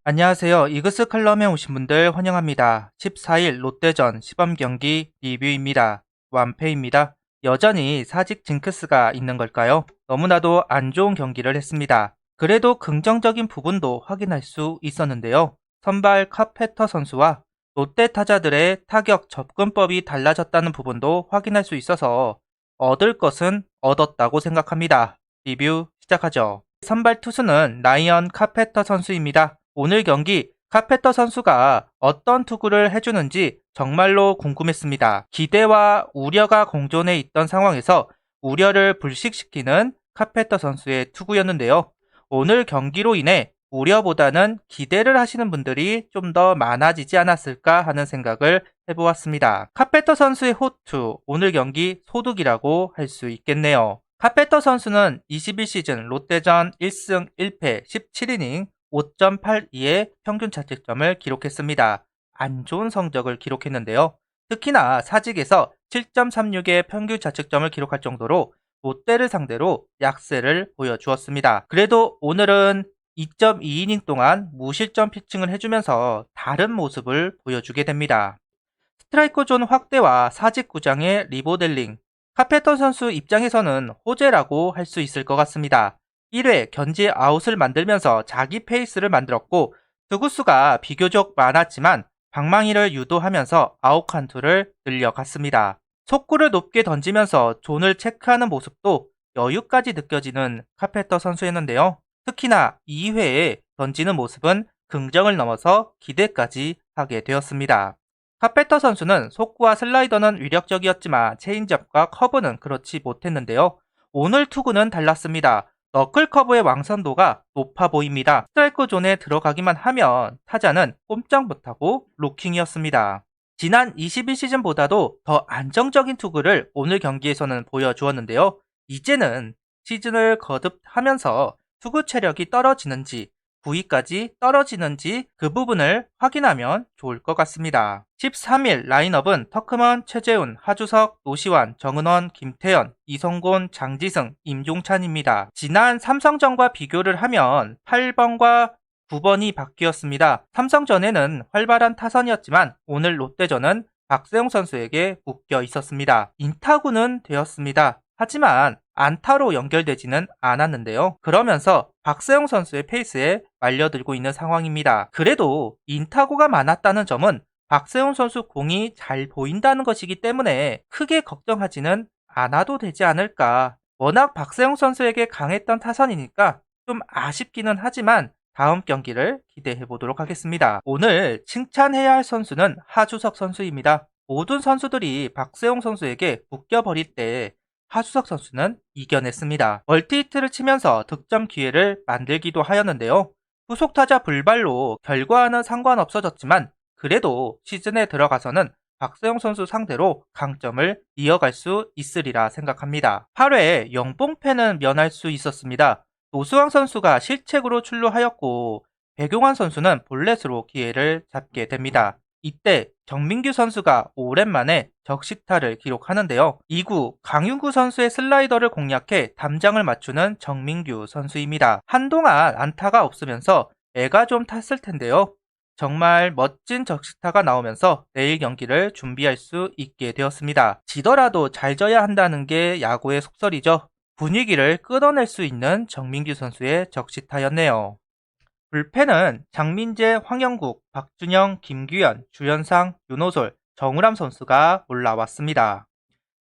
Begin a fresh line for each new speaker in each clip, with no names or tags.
안녕하세요. 이그스 칼럼에 오신 분들 환영합니다. 14일 롯데전 시범 경기 리뷰입니다. 완패입니다. 여전히 사직 징크스가 있는 걸까요? 너무나도 안 좋은 경기를 했습니다. 그래도 긍정적인 부분도 확인할 수 있었는데요. 선발 카페터 선수와 롯데 타자들의 타격 접근법이 달라졌다는 부분도 확인할 수 있어서 얻을 것은 얻었다고 생각합니다. 리뷰 시작하죠. 선발 투수는 라이언 카페터 선수입니다. 오늘 경기 카페터 선수가 어떤 투구를 해주는지 정말로 궁금했습니다. 기대와 우려가 공존해 있던 상황에서 우려를 불식시키는 카페터 선수의 투구였는데요. 오늘 경기로 인해 우려보다는 기대를 하시는 분들이 좀 더 많아지지 않았을까 하는 생각을 해보았습니다. 카페터 선수의 호투, 오늘 경기 소득이라고 할 수 있겠네요. 카페터 선수는 21시즌 롯데전 1승 1패 17이닝 5.82의 평균 자책점을 기록했습니다. 안 좋은 성적을 기록했는데요. 특히나 사직에서 7.36의 평균 자책점을 기록할 정도로 롯데를 상대로 약세를 보여주었습니다. 그래도 오늘은 2.2이닝 동안 무실점 피칭을 해주면서 다른 모습을 보여주게 됩니다. 스트라이크 존 확대와 사직 구장의 리모델링, 카페터 선수 입장에서는 호재라고 할 수 있을 것 같습니다. 1회 견제 아웃을 만들면서 자기 페이스를 만들었고 투구수가 비교적 많았지만 방망이를 유도하면서 아웃 카운트를 늘려갔습니다. 속구를 높게 던지면서 존을 체크하는 모습도 여유까지 느껴지는 카페터 선수였는데요. 특히나 2회에 던지는 모습은 긍정을 넘어서 기대까지 하게 되었습니다. 카페터 선수는 속구와 슬라이더는 위력적이었지만 체인지업과 커브는 그렇지 못했는데요. 오늘 투구는 달랐습니다. 너클 커브의 완성도가 높아 보입니다. 스트라이크 존에 들어가기만 하면 타자는 꼼짝 못하고 루킹이었습니다. 지난 21시즌보다도 더 안정적인 투구를 오늘 경기에서는 보여주었는데요. 이제는 시즌을 거듭하면서 투구 체력이 떨어지는지 부위까지 떨어지는지 그 부분을 확인하면 좋을 것 같습니다. 13일 라인업은 터크먼, 최재훈, 하주석, 노시환, 정은원, 김태현, 이성곤, 장지승, 임종찬입니다. 지난 삼성전과 비교를 하면 8번과 9번이 바뀌었습니다. 삼성전에는 활발한 타선이었지만 오늘 롯데전은 박세웅 선수에게 묶여 있었습니다. 인타구는 되었습니다. 하지만 안타로 연결되지는 않았는데요. 그러면서 박세웅 선수의 페이스에 말려들고 있는 상황입니다. 그래도 인타구가 많았다는 점은 박세웅 선수 공이 잘 보인다는 것이기 때문에 크게 걱정하지는 않아도 되지 않을까. 워낙 박세웅 선수에게 강했던 타선이니까 좀 아쉽기는 하지만 다음 경기를 기대해 보도록 하겠습니다. 오늘 칭찬해야 할 선수는 하주석 선수입니다. 모든 선수들이 박세웅 선수에게 묶여버릴 때 하주석 선수는 이겨냈습니다. 멀티히트를 치면서 득점 기회를 만들기도 하였는데요. 후속 타자 불발로 결과와는 상관없어졌지만 그래도 시즌에 들어가서는 박세웅 선수 상대로 강점을 이어갈 수 있으리라 생각합니다. 8회 영봉패는 면할 수 있었습니다. 노수왕 선수가 실책으로 출루하였고 백용환 선수는 볼넷으로 기회를 잡게 됩니다. 이때 정민규 선수가 오랜만에 적시타를 기록하는데요. 2구 강윤구 선수의 슬라이더를 공략해 담장을 맞추는 정민규 선수입니다. 한동안 안타가 없으면서 애가 좀 탔을 텐데요. 정말 멋진 적시타가 나오면서 내일 경기를 준비할 수 있게 되었습니다. 지더라도 잘 져야 한다는 게 야구의 속설이죠. 분위기를 끌어낼 수 있는 정민규 선수의 적시타였네요. 불펜은 장민재, 황영국, 박준영, 김규현, 주현상, 윤호솔, 정우람 선수가 올라왔습니다.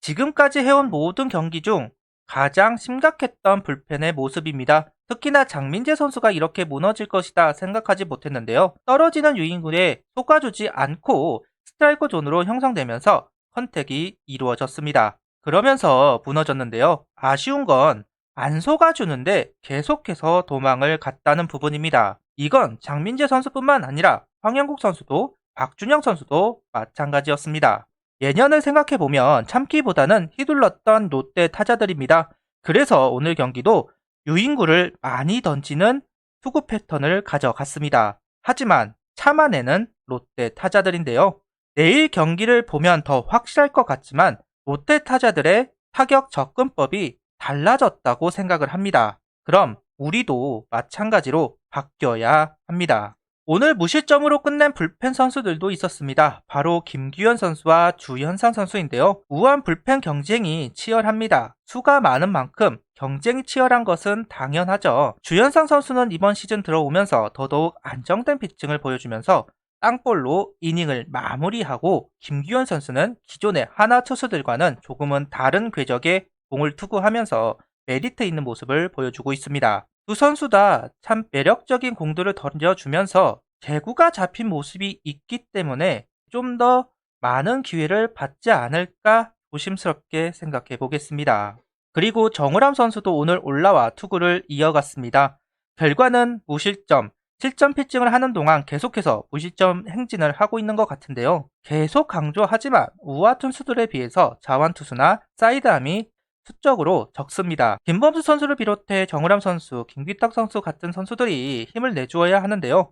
지금까지 해온 모든 경기 중 가장 심각했던 불펜의 모습입니다. 특히나 장민재 선수가 이렇게 무너질 것이다 생각하지 못했는데요. 떨어지는 유인구에 쏟아주지 않고 스트라이크 존으로 형성되면서 컨택이 이루어졌습니다. 그러면서 무너졌는데요. 아쉬운 건 안 속아주는데 계속해서 도망을 갔다는 부분입니다. 이건 장민재 선수뿐만 아니라 황영국 선수도 박준영 선수도 마찬가지였습니다. 예년을 생각해보면 참기보다는 휘둘렀던 롯데 타자들입니다. 그래서 오늘 경기도 유인구를 많이 던지는 투구 패턴을 가져갔습니다. 하지만 참아내는 롯데 타자들인데요. 내일 경기를 보면 더 확실할 것 같지만 롯데 타자들의 타격 접근법이 달라졌다고 생각을 합니다. 그럼 우리도 마찬가지로 바뀌어야 합니다. 오늘 무실점으로 끝낸 불펜 선수들도 있었습니다. 바로 김규현 선수와 주현상 선수인데요. 우한 불펜 경쟁이 치열합니다. 수가 많은 만큼 경쟁이 치열한 것은 당연하죠. 주현상 선수는 이번 시즌 들어오면서 더더욱 안정된 피칭을 보여주면서 땅볼로 이닝을 마무리하고, 김규현 선수는 기존의 하나 투수들과는 조금은 다른 궤적의 공을 투구하면서 메리트 있는 모습을 보여주고 있습니다. 두 선수 다 참 매력적인 공들을 던져주면서 제구가 잡힌 모습이 있기 때문에 좀 더 많은 기회를 받지 않을까 조심스럽게 생각해 보겠습니다. 그리고 정우람 선수도 오늘 올라와 투구를 이어갔습니다. 결과는 무실점, 실점 피칭을 하는 동안 계속해서 무실점 행진을 하고 있는 것 같은데요. 계속 강조하지만 우아 투수들에 비해서 자완 투수나 사이드암이 수적으로 적습니다. 김범수 선수를 비롯해 정우람 선수, 김기탁 선수 같은 선수들이 힘을 내주어야 하는데요.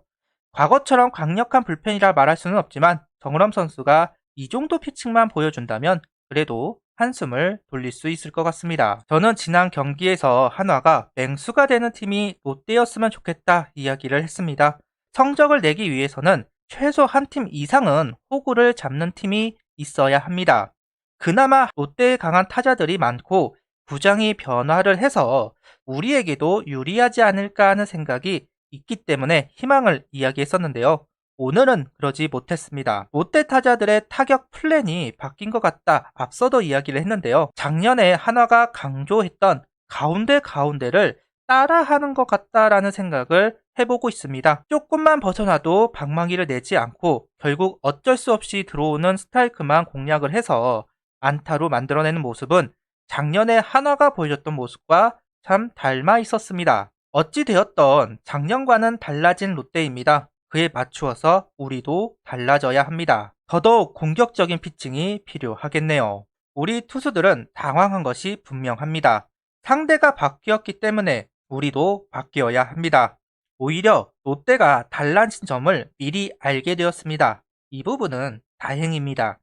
과거처럼 강력한 불펜이라 말할 수는 없지만 정우람 선수가 이 정도 피칭만 보여준다면 그래도 한숨을 돌릴 수 있을 것 같습니다. 저는 지난 경기에서 한화가 맹수가 되는 팀이 롯데였으면 좋겠다 이야기를 했습니다. 성적을 내기 위해서는 최소 한 팀 이상은 호구를 잡는 팀이 있어야 합니다. 그나마 롯데에 강한 타자들이 많고 구장이 변화를 해서 우리에게도 유리하지 않을까 하는 생각이 있기 때문에 희망을 이야기했었는데요. 오늘은 그러지 못했습니다. 롯데 타자들의 타격 플랜이 바뀐 것 같다, 앞서도 이야기를 했는데요. 작년에 한화가 강조했던 가운데를 따라하는 것 같다라는 생각을 해보고 있습니다. 조금만 벗어나도 방망이를 내지 않고 결국 어쩔 수 없이 들어오는 스트라이크만 공략을 해서 안타로 만들어내는 모습은 작년에 한화가 보여줬던 모습과 참 닮아 있었습니다. 어찌되었던 작년과는 달라진 롯데입니다. 그에 맞추어서 우리도 달라져야 합니다. 더더욱 공격적인 피칭이 필요하겠네요. 우리 투수들은 당황한 것이 분명합니다. 상대가 바뀌었기 때문에 우리도 바뀌어야 합니다. 오히려 롯데가 달라진 점을 미리 알게 되었습니다. 이 부분은 다행입니다.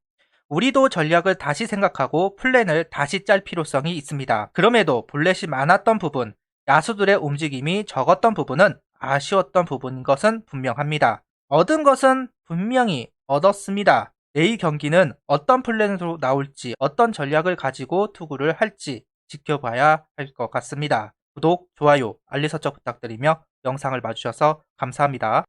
우리도 전략을 다시 생각하고 플랜을 다시 짤 필요성이 있습니다. 그럼에도 볼넷이 많았던 부분, 야수들의 움직임이 적었던 부분은 아쉬웠던 부분인 것은 분명합니다. 얻은 것은 분명히 얻었습니다. 내일 경기는 어떤 플랜으로 나올지, 어떤 전략을 가지고 투구를 할지 지켜봐야 할 것 같습니다. 구독, 좋아요, 알림 설정 부탁드리며 영상을 봐주셔서 감사합니다.